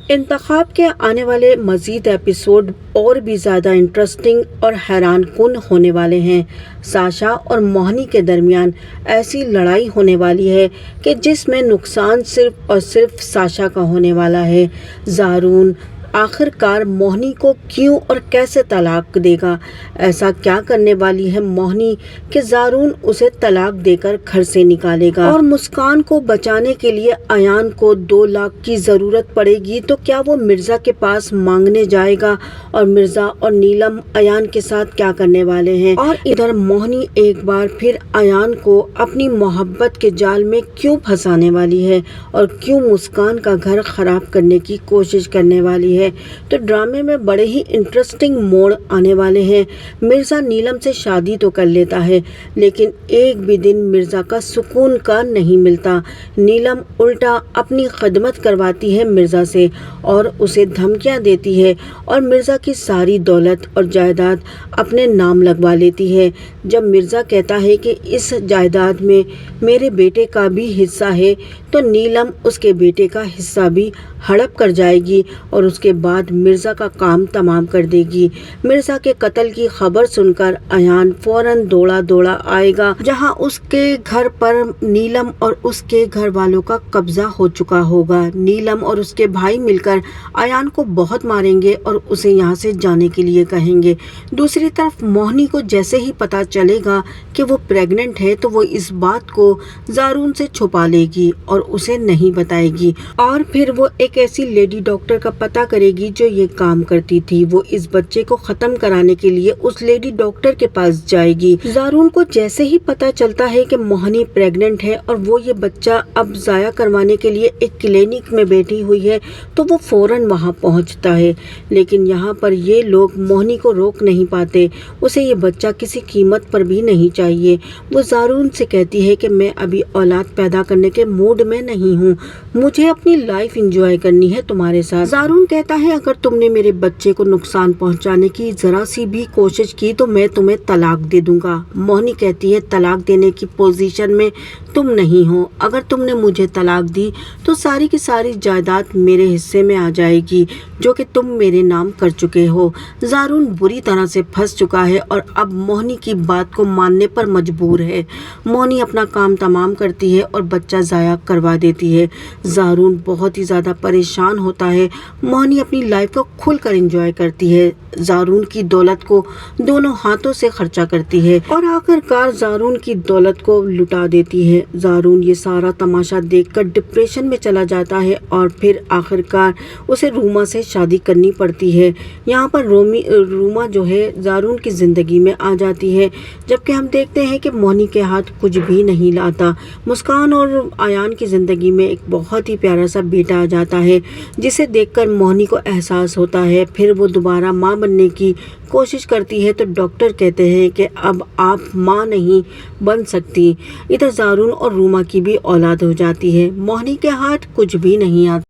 انتخاب کے آنے والے مزید ایپیسوڈ اور بھی زیادہ انٹرسٹنگ اور حیران کن ہونے والے ہیں۔ ساشا اور موہنی کے درمیان ایسی لڑائی ہونے والی ہے کہ جس میں نقصان صرف اور صرف ساشا کا ہونے والا ہے۔ زارون آخر کار موہنی کو کیوں اور کیسے طلاق دے گا؟ ایسا کیا کرنے والی ہے موہنی کہ زارون اسے طلاق دے کر گھر سے نکالے گا؟ اور مسکان کو بچانے کے لیے ایان کو 2 لاکھ کی ضرورت پڑے گی تو کیا وہ مرزا کے پاس مانگنے جائے گا؟ اور مرزا اور نیلم ایان کے ساتھ کیا کرنے والے ہیں؟ اور ادھر موہنی ایک بار پھر ایان کو اپنی محبت کے جال میں کیوں پھنسانے والی ہے اور کیوں مسکان کا گھر خراب کرنے کی کوشش کرنے والی ہے؟ تو ڈرامے میں بڑے ہی انٹرسٹنگ موڑ آنے والے ہیں۔ مرزا نیلم سے شادی تو کر لیتا ہے لیکن ایک بھی دن مرزا کا سکون کا نہیں ملتا۔ نیلم الٹا اپنی خدمت کرواتی ہے مرزا سے اور اسے دھمکیاں دیتی ہے اور مرزا کی ساری دولت اور جائیداد اپنے نام لگوا لیتی ہے۔ جب مرزا کہتا ہے کہ اس جائیداد میں میرے بیٹے کا بھی حصہ ہے تو نیلم اس کے بیٹے کا حصہ بھی ہڑپ کر جائے گی اور اس کے بعد مرزا کا کام تمام کر دے گی۔ مرزا کے قتل کی خبر سن کر ایان فوراً دوڑا آئے گا جہاں اس کے گھر پر نیلم اور اس کے گھر والوں کا قبضہ ہو چکا ہوگا۔ نیلم اور اس کے بھائی مل کر ایان کو بہت ماریں گے اور اسے یہاں سے جانے کے لیے کہیں گے۔ دوسری طرف موہنی کو جیسے ہی پتا چلے گا کہ وہ پریگننٹ ہے تو وہ اس بات کو زارون سے چھپا لے گی اور اسے نہیں بتائے گی اور پھر وہ ایک ایسی لیڈی ڈاکٹر کا پتہ کرے گی جو یہ کام کرتی تھی۔ وہ اس بچے کو ختم کرانے کے لیے اس لیڈی ڈاکٹر کے پاس جائے گی۔ زارون کو جیسے ہی پتا چلتا ہے کہ موہنی پریگننٹ ہے اور وہ یہ بچہ اب ضائع کروانے کے لیے ایک کلینک میں بیٹھی ہوئی ہے تو وہ فوراً وہاں پہنچتا ہے، لیکن یہاں پر یہ لوگ موہنی کو روک نہیں پاتے۔ اسے یہ بچہ کسی قیمت پر بھی نہیں چاہیے۔ وہ زارون سے کہتی ہے کہ میں ابھی اولاد پیدا کرنے کے موڈ میں نہیں ہوں، مجھے اپنی لائف انجوائے کرنی ہے تمہارے ساتھ۔ زارون کہتا ہے اگر تم نے میرے بچے کو نقصان پہنچانے کی ذرا سی بھی کوشش کی تو میں تمہیں طلاق دے دوں گا۔ موہنی کہتی ہے طلاق دینے کی پوزیشن میں تم نہیں ہو، اگر تم نے مجھے طلاق دی تو ساری کی ساری جائیداد میرے حصے میں آ جائے گی جو کہ تم میرے نام کر چکے ہو۔ زارون بری طرح سے پھنس چکا ہے اور اب موہنی کی بات کو ماننے پر مجبور ہے۔ موہنی اپنا کام تمام کرتی ہے اور بچہ ضائع کروا دیتی ہے۔ زارون بہت ہی زیادہ پریشان ہوتا ہے۔ موہنی اپنی لائف کو کھل کر انجوائے کرتی ہے، زارون کی دولت کو دونوں ہاتھوں سے خرچہ کرتی ہے اور آخر کار زارون کی دولت کو لٹا دیتی ہے۔ زارون یہ سارا تماشا دیکھ کر ڈپریشن میں چلا جاتا ہے اور پھر آخر کار اسے روما سے شادی کرنی پڑتی ہے۔ یہاں پر روما جو ہے زارون کی زندگی میں آ جاتی ہے، جبکہ ہم دیکھتے ہیں کہ موہنی کے ہاتھ کچھ بھی نہیں لاتا۔ مسکان اور ایان کی زندگی میں ایک بہت ہی پیارا سا بیٹا آ جاتا ہے جسے دیکھ کر موہنی کو احساس ہوتا ہے۔ پھر وہ دوبارہ ماں بننے کی کوشش کرتی ہے تو ڈاکٹر کہتے ہیں کہ اب آپ ماں نہیں بن سکتی۔ ادھر زارون اور روما کی بھی اولاد ہو جاتی ہے۔ موہنی کے ہاتھ کچھ بھی نہیں آتا۔